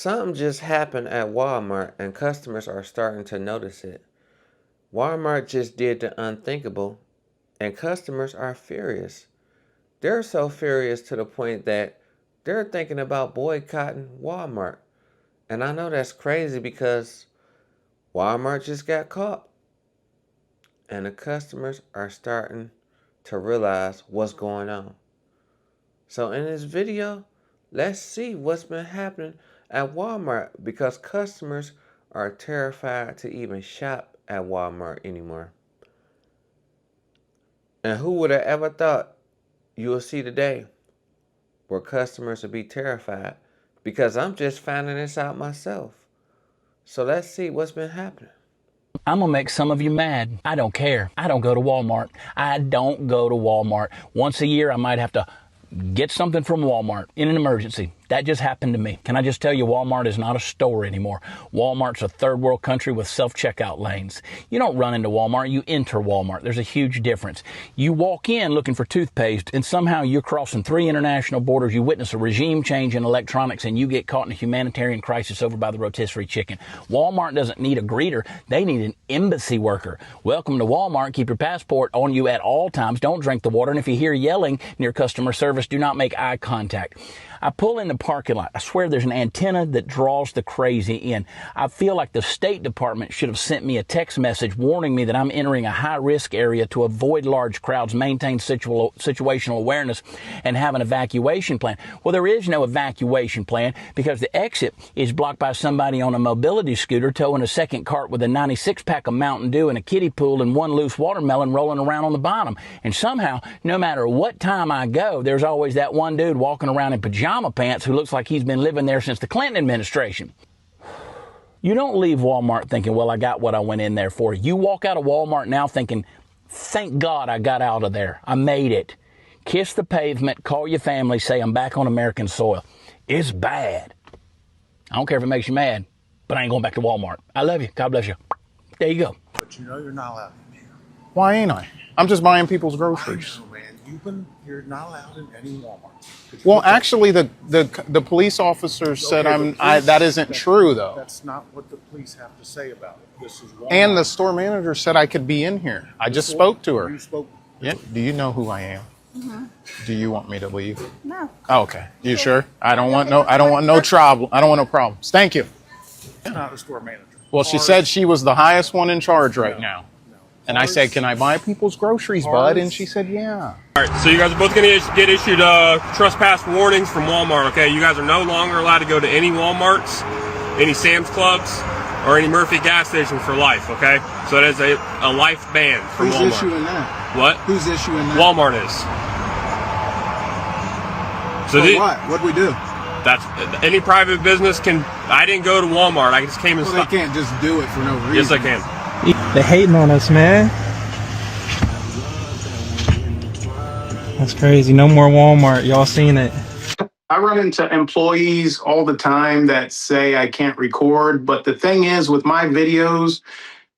Something just happened at Walmart and customers are starting to notice it. Walmart just did the unthinkable and customers are furious. They're so furious to the point that they're thinking about boycotting Walmart. And I know that's crazy because Walmart just got caught and the customers are starting to realize what's going on. So in this video, let's see what's been happening at Walmart because customers are terrified to even shop at Walmart anymore. And who would have ever thought you will see today where customers will be terrified because I'm just finding this out myself. So let's see what's been happening. I'm going to make some of you mad. I don't care. I don't go to Walmart. I don't go to Walmart. Once a year, I might have to get something from Walmart in an emergency. That just happened to me. Can I just tell you, Walmart is not a store anymore. Walmart's a third world country with self-checkout lanes. You don't run into Walmart, you enter Walmart. There's a huge difference. You walk in looking for toothpaste and somehow you're crossing 3 international borders. You witness a regime change in electronics and you get caught in a humanitarian crisis over by the rotisserie chicken. Walmart doesn't need a greeter. They need an embassy worker. Welcome to Walmart. Keep your passport on you at all times. Don't drink the water. And if you hear yelling near customer service, do not make eye contact. I pull in the parking lot. I swear there's an antenna that draws the crazy in. I feel like the State Department should have sent me a text message warning me that I'm entering a high-risk area to avoid large crowds, maintain situational awareness, and have an evacuation plan. Well, there is no evacuation plan because the exit is blocked by somebody on a mobility scooter towing a second cart with a 96-pack of Mountain Dew and a kiddie pool and one loose watermelon rolling around on the bottom. And somehow, no matter what time I go, there's always that one dude walking around in pajama pants who looks like he's been living there since the Clinton administration. You don't leave Walmart thinking, well, I got what I went in there for. You walk out of Walmart now thinking, thank God I got out of there. I made it. Kiss the pavement, call your family, say I'm back on American soil. It's bad. I don't care if it makes you mad, but I ain't going back to Walmart. I love you. God bless you. There you go. But you know you're not allowed in here. Why ain't I? I'm just buying people's groceries. I know, man. You're not allowed in any Walmart. Well, actually, the police officer said that isn't true, though. That's not what the police have to say about it. This is Walmart. And the store manager said I could be in here. I just spoke to her. You spoke. Yeah. Do you know who I am? Mm-hmm. Do you want me to leave? No. Oh, okay. You sure? I don't want no trouble. I don't want no problems. Thank you. It's not the store manager. Well, she said she was the highest one in charge right now. And I said, can I buy people's groceries, bud? And she said, yeah. All right, so you guys are both going to get issued trespass warnings from Walmart, okay? You guys are no longer allowed to go to any Walmarts, any Sam's Clubs, or any Murphy gas station for life, okay? So that is a life ban from Walmart. Who's issuing that? What? Who's issuing that? Walmart is. So what? What'd we do? That's any private business can. I didn't go to Walmart. I just came and. Well, they can't just do it for no reason. Yes, I can. They hating on us, man. That's crazy. No more Walmart. Y'all seen it. I run into employees all the time that say I can't record, but the thing is with my videos,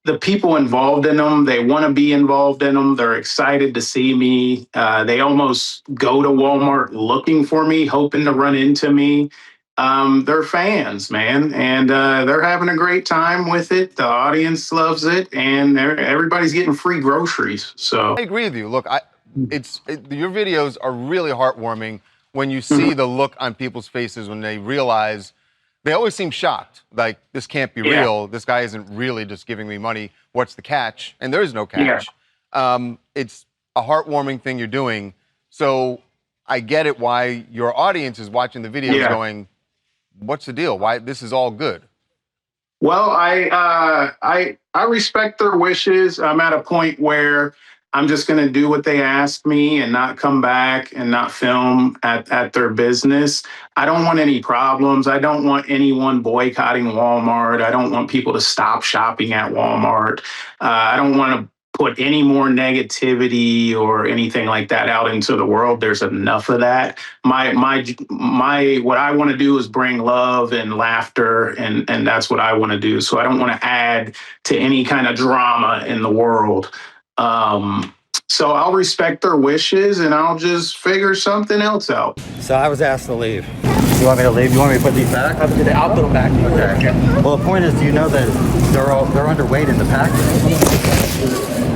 the people involved in them, they want to be involved in them. They're excited to see me. They almost go to Walmart looking for me, hoping to run into me. They're fans, man, and they're having a great time with it. The audience loves it, and everybody's getting free groceries. So I agree with you. Look, your videos are really heartwarming when you see the look on people's faces when they realize. They always seem shocked, like, this can't be real. This guy isn't really just giving me money. What's the catch? And there is no catch. It's a heartwarming thing you're doing. So I get it why your audience is watching the videos going, what's the deal? Why this is all good? Well, I respect their wishes. I'm at a point where I'm just going to do what they ask me and not come back and not film at their business. I don't want any problems. I don't want anyone boycotting Walmart. I don't want people to stop shopping at Walmart. I don't want to put any more negativity or anything like that out into the world. There's enough of that. My what I want to do is bring love and laughter, and that's what I want to do. So I don't want to add to any kind of drama in the world. So I'll respect their wishes and I'll just figure something else out. So I was asked to leave. You want me to leave? You want me to put these back? I'll put them back. Okay. Well, the point is, do you know that they're underweight in the package?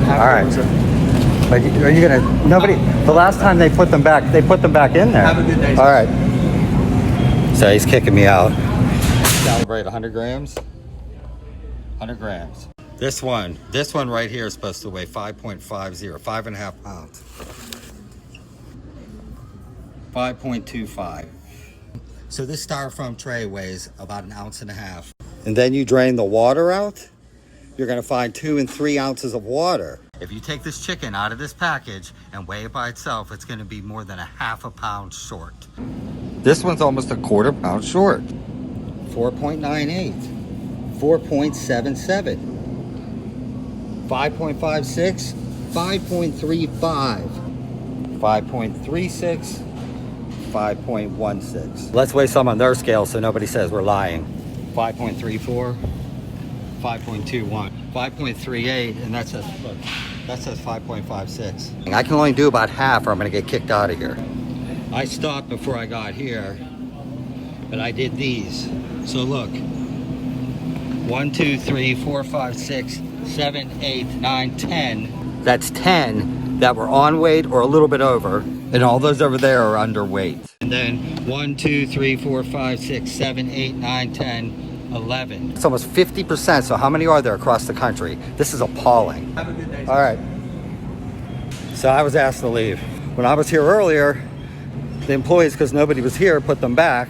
All right. But are you gonna? Nobody. The last time they put them back in there. Have a good day. All right. So he's kicking me out. Calibrate 100 grams. 100 grams. This one right here is supposed to weigh 5.50, 5.5 pounds. 5.25. So this styrofoam tray weighs about 1.5 ounces. And then you drain the water out, you're gonna find 2 and 3 ounces of water. If you take this chicken out of this package and weigh it by itself, it's gonna be more than 1/2 pound short. This one's almost 1/4 pound short. 4.98, 4.77, 5.56, 5.35, 5.36, 5.16. Let's weigh some on their scale so nobody says we're lying. 5.34, 5.21, 5.38, and that says 5.56. I can only do about half or I'm gonna get kicked out of here. I stopped before I got here, but I did these. So look, 1, 2, 3, 4, 5, 6, 7, 8, 9, 10. That's 10 that were on weight or a little bit over. And all those over there are underweight. And then 1, 2, 3, 4, 5, 6, 7, 8, 9, 10, 11. It's almost 50%. So how many are there across the country? This is appalling. Have a good day. All right. So I was asked to leave. When I was here earlier, the employees, because nobody was here, put them back.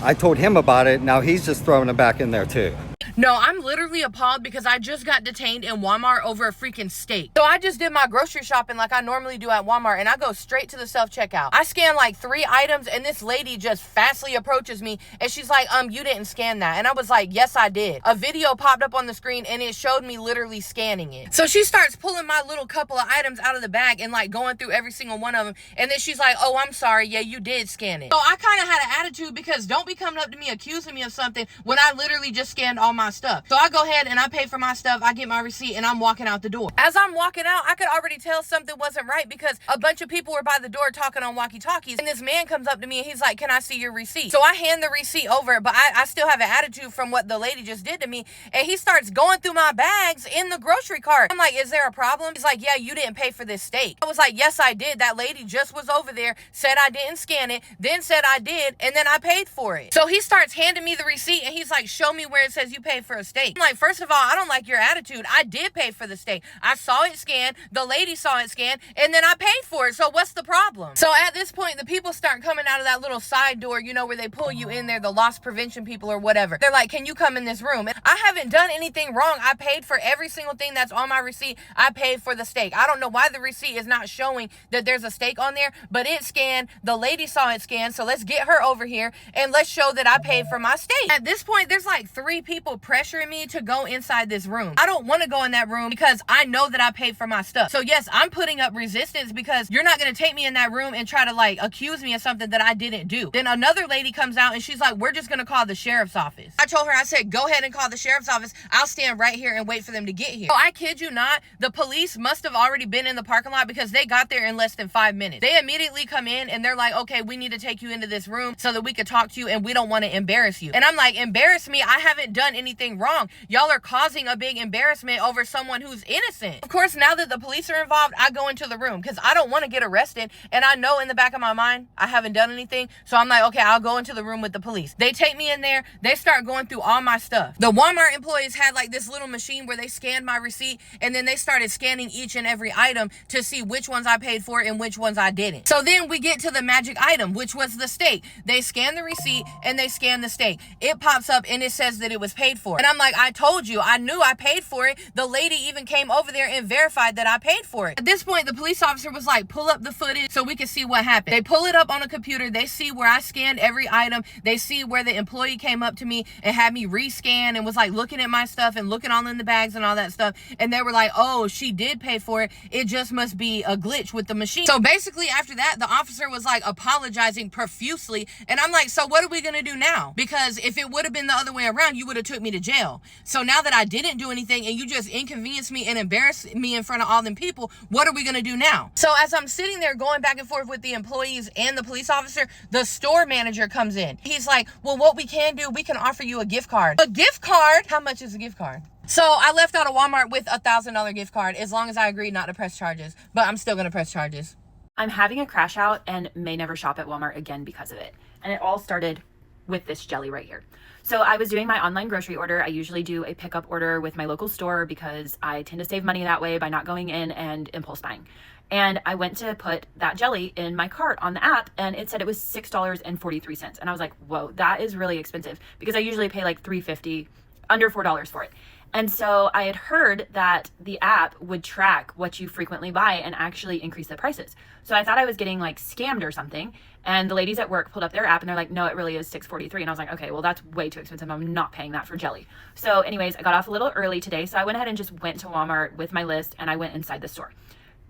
I told him about it. Now he's just throwing them back in there too. No, I'm literally appalled because I just got detained in Walmart over a freaking steak. So I just did my grocery shopping like I normally do at Walmart, and I go straight to the self-checkout. I scan like 3 items, and this lady just fastly approaches me, and she's like, you didn't scan that. And I was like, yes, I did. A video popped up on the screen, and it showed me literally scanning it. So she starts pulling my little couple of items out of the bag and like going through every single one of them. And then she's like, oh, I'm sorry. Yeah, you did scan it. So I kind of had an attitude because don't be coming up to me accusing me of something when I literally just scanned all my stuff. So I go ahead and I pay for my stuff. I get my receipt and I'm walking out the door. As I'm walking out, I could already tell something wasn't right because a bunch of people were by the door talking on walkie-talkies. And this man comes up to me and he's like, can I see your receipt? So I hand the receipt over, but I still have an attitude from what the lady just did to me. And he starts going through my bags in the grocery cart. I'm like, is there a problem? He's like, yeah, you didn't pay for this steak. I was like, yes, I did. That lady just was over there, said I didn't scan it, then said I did, and then I paid for it. So he starts handing me the receipt and he's like, show me where it says you paid for a steak. I'm like, first of all, I don't like your attitude. I did pay for the steak. I saw it scanned. The lady saw it scanned, and then I paid for it. So what's the problem? So at this point, the people start coming out of that little side door, you know, where they pull you in there, the loss prevention people or whatever. They're like, can you come in this room? And I haven't done anything wrong. I paid for every single thing that's on my receipt. I paid for the steak. I don't know why the receipt is not showing that there's a steak on there, but it scanned. The lady saw it scanned. So let's get her over here and let's show that I paid for my steak. At this point, there's like 3 people pressuring me to go inside this room. I don't want to go in that room because I know that I paid for my stuff. So yes, I'm putting up resistance because you're not going to take me in that room and try to like accuse me of something that I didn't do. Then another lady comes out and she's like, we're just going to call the sheriff's office. I told her, I said, go ahead and call the sheriff's office. I'll stand right here and wait for them to get here. So I kid you not, the police must have already been in the parking lot because they got there in less than 5 minutes. They immediately come in and they're like, okay, we need to take you into this room so that we could talk to you and we don't want to embarrass you. And I'm like, embarrass me? I haven't done anything wrong. Y'all are causing a big embarrassment over someone who's innocent. Of course, now that the police are involved, I go into the room because I don't want to get arrested. And I know in the back of my mind, I haven't done anything. So I'm like, okay, I'll go into the room with the police. They take me in there. They start going through all my stuff. The Walmart employees had like this little machine where they scanned my receipt and then they started scanning each and every item to see which ones I paid for and which ones I didn't. So then we get to the magic item, which was the steak. They scan the receipt and they scan the steak. It pops up and it says that it was paid for. And I'm like, I told you, I knew I paid for it. The lady even came over there and verified that I paid for it. At this point, the police officer was like, pull up the footage so we can see what happened. They pull it up on a computer. They see where I scanned every item. They see where the employee came up to me and had me rescan and was like looking at my stuff and looking all in the bags and all that stuff. And they were like, oh, she did pay for it. It just must be a glitch with the machine. So basically after that, the officer was like apologizing profusely. And I'm like, so what are we going to do now? Because if it would have been the other way around, you would have took me me to jail. So now that I didn't do anything and you just inconvenienced me and embarrassed me in front of all them people, what are we gonna do now? So as I'm sitting there going back and forth with the employees and the police officer, the store manager comes in. He's like, well, what we can do, we can offer you a gift card. A gift card? How much is a gift card? So I left out of Walmart with a $1,000 gift card as long as I agreed not to press charges, but I'm still gonna press charges. I'm having a crash out and may never shop at Walmart again because of it. And it all started with this jelly right here. So I was doing my online grocery order. I usually do a pickup order with my local store because I tend to save money that way by not going in and impulse buying. And I went to put that jelly in my cart on the app and it said it was $6.43. And I was like, whoa, that is really expensive because I usually pay like $3.50, under $4 for it. And so I had heard that the app would track what you frequently buy and actually increase the prices. So I thought I was getting like scammed or something. And the ladies at work pulled up their app and they're like, no, it really is $6.43. And I was like, okay, well, that's way too expensive. I'm not paying that for jelly. So anyways, I got off a little early today. So I went ahead and just went to Walmart with my list and I went inside the store.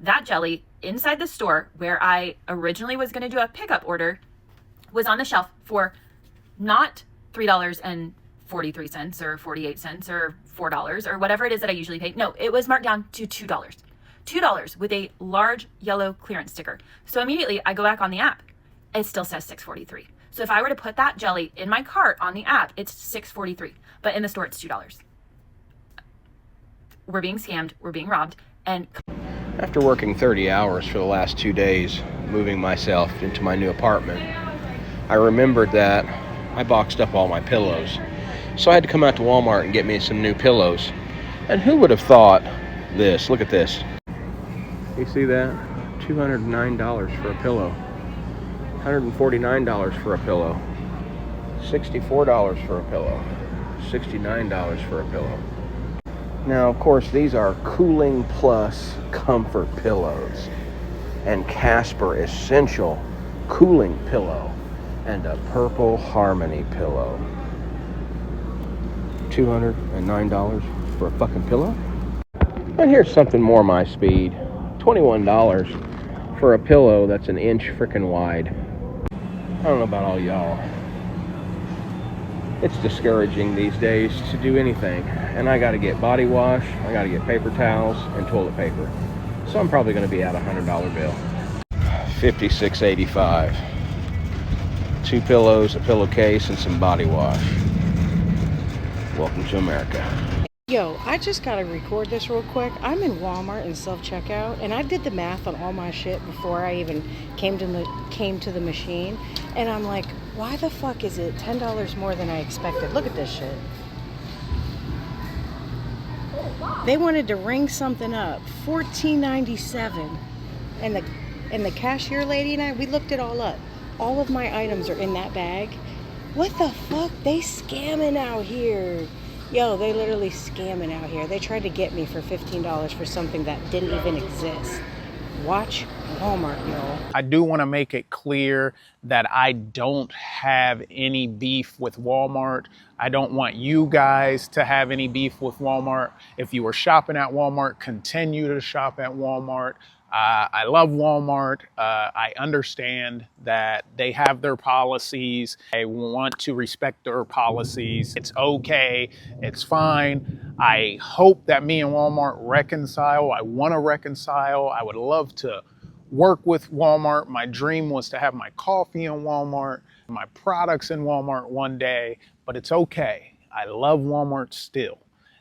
That jelly inside the store where I originally was going to do a pickup order was on the shelf for not $3.43 or 48 cents or $4 or whatever it is that I usually pay. No, it was marked down to $2. $2 with a large yellow clearance sticker. So immediately I go back on the app. It still says $6.43. So if I were to put that jelly in my cart on the app, it's $6.43. But in the store, it's $2. We're being scammed. We're being robbed. And after working 30 hours for the last 2 days, moving myself into my new apartment, I remembered that I boxed up all my pillows. So I had to come out to Walmart and get me some new pillows. And who would have thought this? Look at this. You see that? $209 for a pillow. $149 for a pillow. $64 for a pillow. $69 for a pillow. Now, of course, these are Cooling Plus comfort pillows and Casper Essential cooling pillow and a Purple Harmony pillow. $209 for a fucking pillow? And here's something more my speed. $21 for a pillow that's an inch frickin' wide. I don't know about all y'all. It's discouraging these days to do anything. And I gotta get body wash, I gotta get paper towels, and toilet paper. So I'm probably gonna be out a $100 bill. $56.85. 2 pillows, a pillowcase, and some body wash. Welcome to America. Yo, I just gotta record this real quick. I'm in Walmart in self-checkout, and I did the math on all my shit before I even came to the machine, and I'm like, why the fuck is it $10 more than I expected? Look at this shit. They wanted to ring something up, $14.97, and the cashier lady and I, we looked it all up. All of my items are in that bag. What the fuck? They scamming out here. Yo, they literally scamming out here. They tried to get me for $15 for something that didn't even exist. Watch Walmart, yo. I do want to make it clear that I don't have any beef with Walmart. I don't want you guys to have any beef with Walmart. If you were shopping at Walmart, continue to shop at Walmart. I love Walmart. I understand that they have their policies. I want to respect their policies. It's okay. It's fine. I hope that me and Walmart reconcile. I want to reconcile. I would love to work with Walmart. My dream was to have my coffee in Walmart, my products in Walmart one day, but it's okay. I love Walmart still,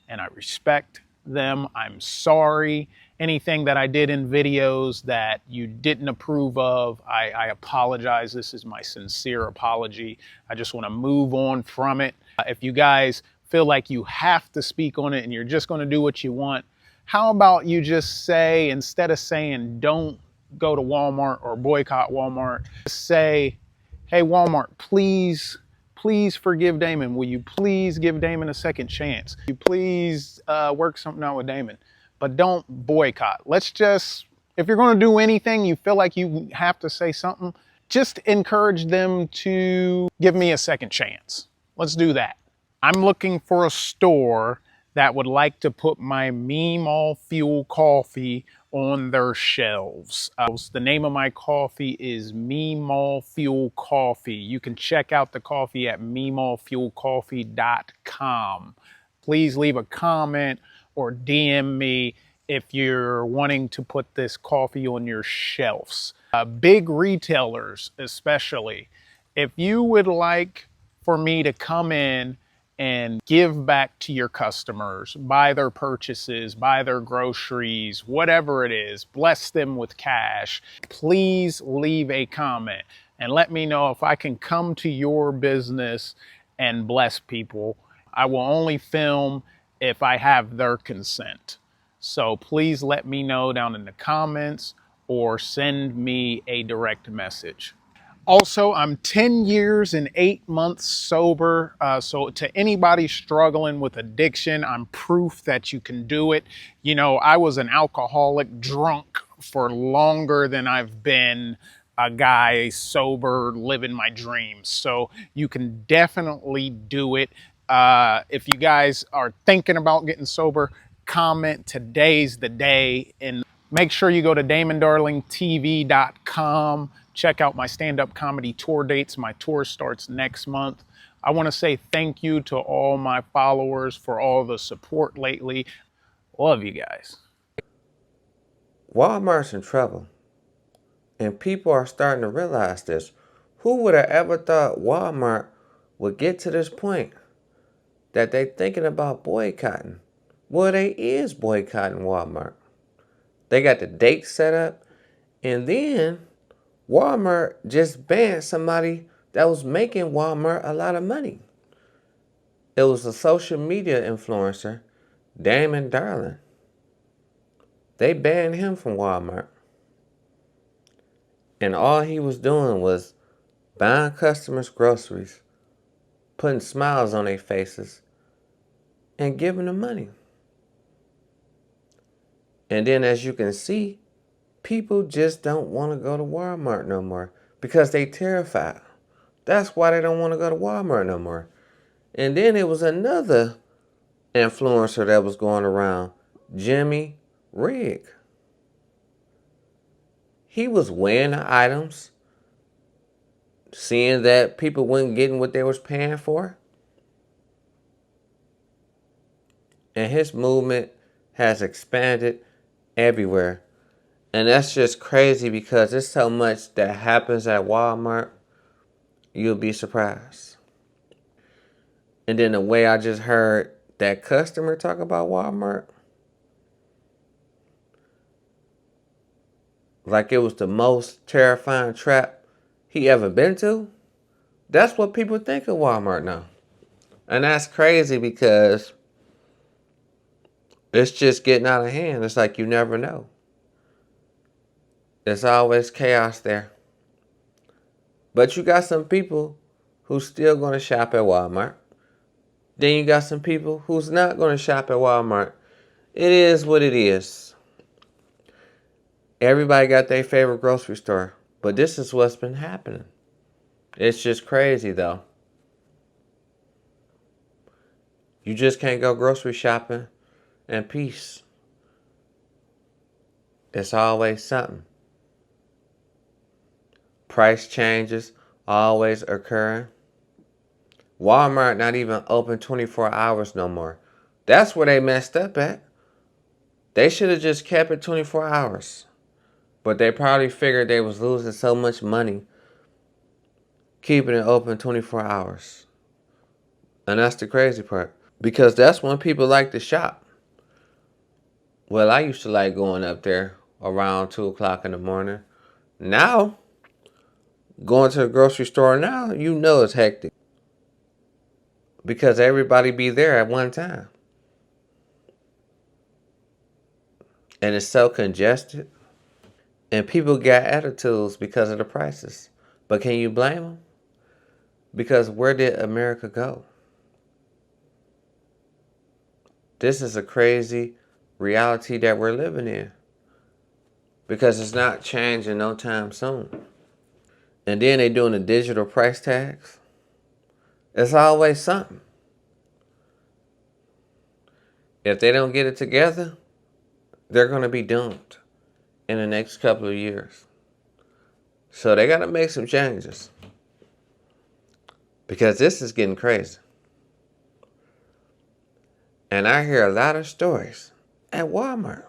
and I respect them. I'm sorry. Anything that I did in videos that you didn't approve of, I apologize. This is my sincere apology. I just want to move on from it. If you guys feel like you have to speak on it and you're just going to do what you want, how about you just say, instead of saying don't go to Walmart or boycott Walmart, say, hey, Walmart, please forgive Damon. Will you please give Damon a second chance? Will you please work something out with Damon? But don't boycott. Let's just, if you're going to do anything, you feel like you have to say something, just encourage them to give me a second chance. Let's do that. I'm looking for a store that would like to put my Meme All Fuel coffee on their shelves. The name of my coffee is Meemaw Fuel Coffee. You can check out the coffee at meemawfuelcoffee.com. Please leave a comment or DM me if you're wanting to put this coffee on your shelves. Big retailers especially, if you would like for me to come in and give back to your customers, buy their purchases, buy their groceries, whatever it is, bless them with cash, please leave a comment and let me know if I can come to your business and bless people. I will only film if I have their consent. So please let me know down in the comments or send me a direct message. Also, I'm 10 years and 8 months sober. So to anybody struggling with addiction, I'm proof that you can do it. You know, I was an alcoholic drunk for longer than I've been a guy sober living my dreams. So you can definitely do it. If you guys are thinking about getting sober, comment today's the day, and make sure you go to DamonDarlingTV.com. Check out my stand-up comedy tour dates. My tour starts next month. I want to say thank you to all my followers for all the support lately. Love you guys. Walmart's in trouble, and people are starting to realize this. Who would have ever thought Walmart would get to this point that they thinking about boycotting? Well, they is boycotting Walmart. They got the date set up, and then Walmart just banned somebody that was making Walmart a lot of money. It was a social media influencer, Damon Darling. They banned him from Walmart. And all he was doing was buying customers groceries, putting smiles on their faces, and giving them money. And then, as you can see, people just don't want to go to Walmart no more because they terrified. That's why they don't want to go to Walmart no more. And then it was another influencer that was going around, Jimmy Rigg. He was weighing the items, seeing that people weren't getting what they was paying for. And his movement has expanded everywhere. And that's just crazy because there's so much that happens at Walmart, you'll be surprised. And then the way I just heard that customer talk about Walmart, like it was the most terrifying trap he ever been to. That's what people think of Walmart now. And that's crazy because it's just getting out of hand. It's like you never know. There's always chaos there. But you got some people who's still going to shop at Walmart. Then you got some people who's not going to shop at Walmart. It is what it is. Everybody got their favorite grocery store. But this is what's been happening. It's just crazy though. You just can't go grocery shopping in peace. It's always something. Price changes always occurring. Walmart not even open 24 hours no more. That's where they messed up at. They should have just kept it 24 hours. But they probably figured they was losing so much money keeping it open 24 hours. And that's the crazy part. Because that's when people like to shop. Well, I used to like going up there around 2 o'clock in the morning. Now, going to the grocery store now, you know it's hectic. Because everybody be there at one time. And it's so congested. And people got attitudes because of the prices. But can you blame them? Because where did America go? This is a crazy reality that we're living in. Because it's not changing no time soon. And then they doing the digital price tags. It's always something. If they don't get it together, they're going to be doomed. in the next couple of years. So they got to make some changes because this is getting crazy. And I hear a lot of stories at Walmart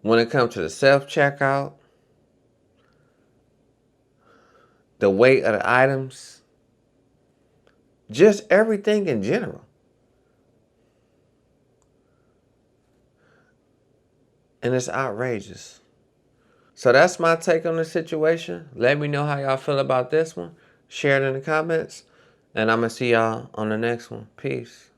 when it comes to the self-checkout, the weight of the items, just everything in general. And it's outrageous. So that's my take on the situation. Let me know how y'all feel about this one. Share it in the comments. And I'm going to see y'all on the next one. Peace.